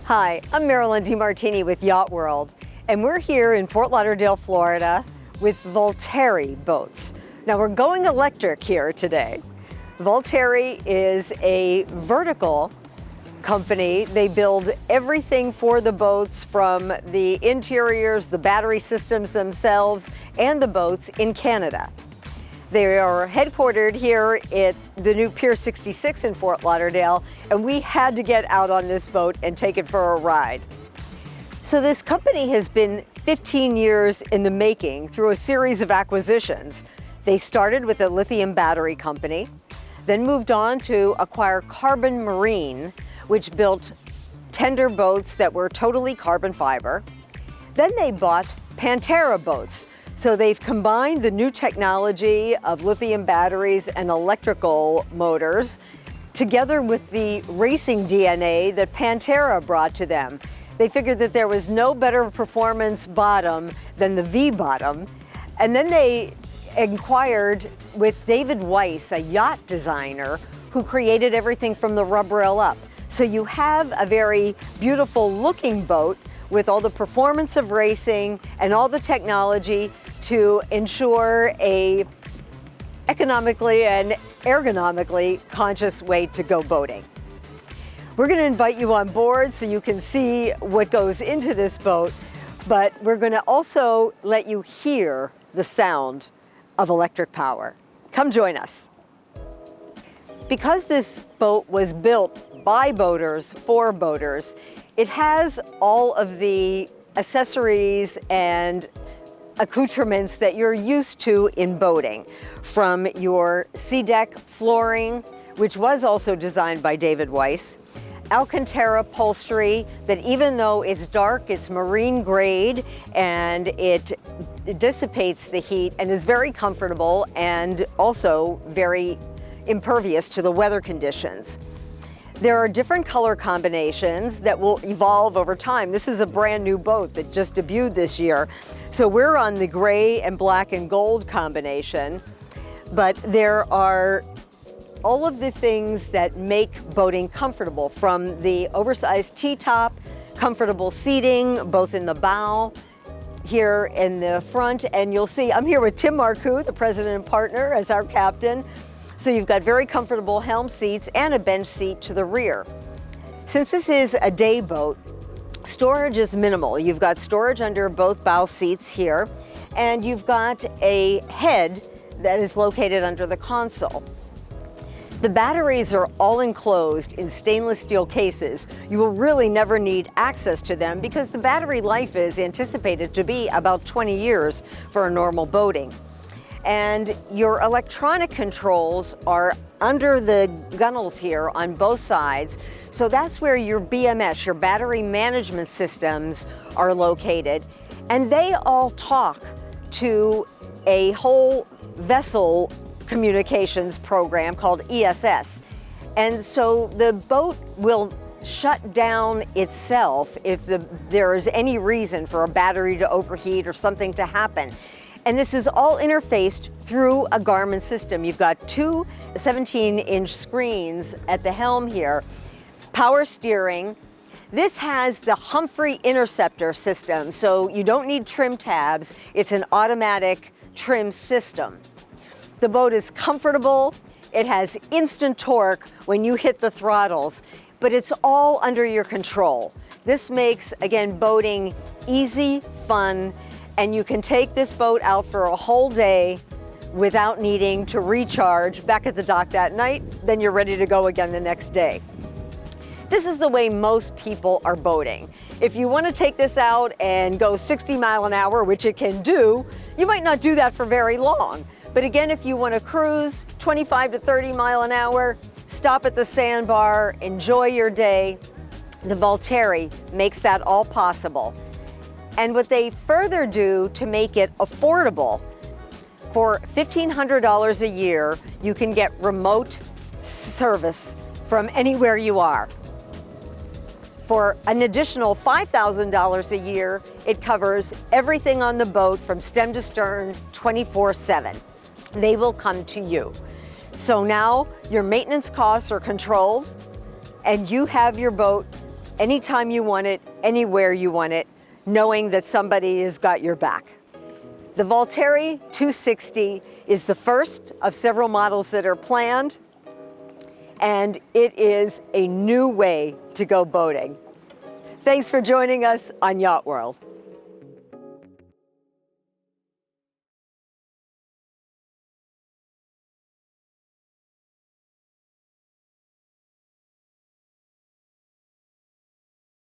Hi, I'm Marilyn DeMartini with YachtWorld, and we're here in Fort Lauderdale, Florida with fuelType boats. Now we're going electric here today. fuelType is a vertical company. They build everything for the boats, from the interiors, the battery systems themselves, and the boats in Canada. They are headquartered here at the new Pier 66 in Fort Lauderdale, and we had to get out on this boat and take it for a ride. So this company has been 15 years in the making through a series of acquisitions. They started with a lithium battery company, then moved on to acquire Carbon Marine, which built tender boats that were totally carbon fiber. Then they bought Pantera boats. So they've combined the new technology of lithium batteries and electrical motors together with the racing DNA that Pantera brought to them. They figured that there was no better performance bottom than the V bottom. And then they inquired with David Weiss, a yacht designer, who created everything from the rub rail up. So you have a very beautiful looking boat with all the performance of racing and all the technology to ensure a economically and ergonomically conscious way to go boating. We're going to invite you on board so you can see what goes into this boat, but we're going to also let you hear the sound of electric power. Come join us. Because this boat was built by boaters for boaters, it has all of the accessories and accoutrements that you're used to in boating, from your sea deck flooring, which was also designed by David Weiss, Alcantara upholstery that, even though it's dark, it's marine grade and it dissipates the heat and is very comfortable and also very impervious to the weather conditions. There are different color combinations that will evolve over time. This is a brand new boat that just debuted this year. So we're on the gray and black and gold combination, but there are all of the things that make boating comfortable, from the oversized T-top, comfortable seating, both in the bow, here in the front, and you'll see I'm here with Tim Marcoux, the president and partner, as our captain. So you've got very comfortable Helm seats and a bench seat to the rear. Since this is a day boat, storage is minimal. You've got storage under both bow seats here, and you've got a head that is located under the console. The batteries are all enclosed in stainless steel cases. You will really never need access to them because the battery life is anticipated to be about 20 years for a normal boating. And your electronic controls are under the gunnels here on both sides. So that's where your BMS, your battery management systems, are located. And they all talk to a whole vessel communications program called ESS. And so the boat will shut down itself if there is any reason for a battery to overheat or something to happen. And this is all interfaced through a Garmin system. You've got two 17-inch screens at the helm here, power steering. This has the Humphrey interceptor system, so you don't need trim tabs. It's an automatic trim system. The boat is comfortable. It has instant torque when you hit the throttles, but it's all under your control. This makes, again, boating easy, fun, and you can take this boat out for a whole day without needing to recharge back at the dock that night. Then you're ready to go again the next day. This is the way most people are boating. If you want to take this out and go 60 miles an hour, which it can do, you might not do that for very long. But again, if you want to cruise 25 to 30 miles an hour, stop at the sandbar, enjoy your day, the fuelType makes that all possible. And what they further do to make it affordable, for $1,500 a year, you can get remote service from anywhere you are. For an additional $5,000 a year, it covers everything on the boat from stem to stern 24/7. They will come to you. So now your maintenance costs are controlled and you have your boat anytime you want it, anywhere you want it, knowing that somebody has got your back. The VolType 260 is the first of several models that are planned, and it is a new way to go boating. Thanks for joining us on Yacht World.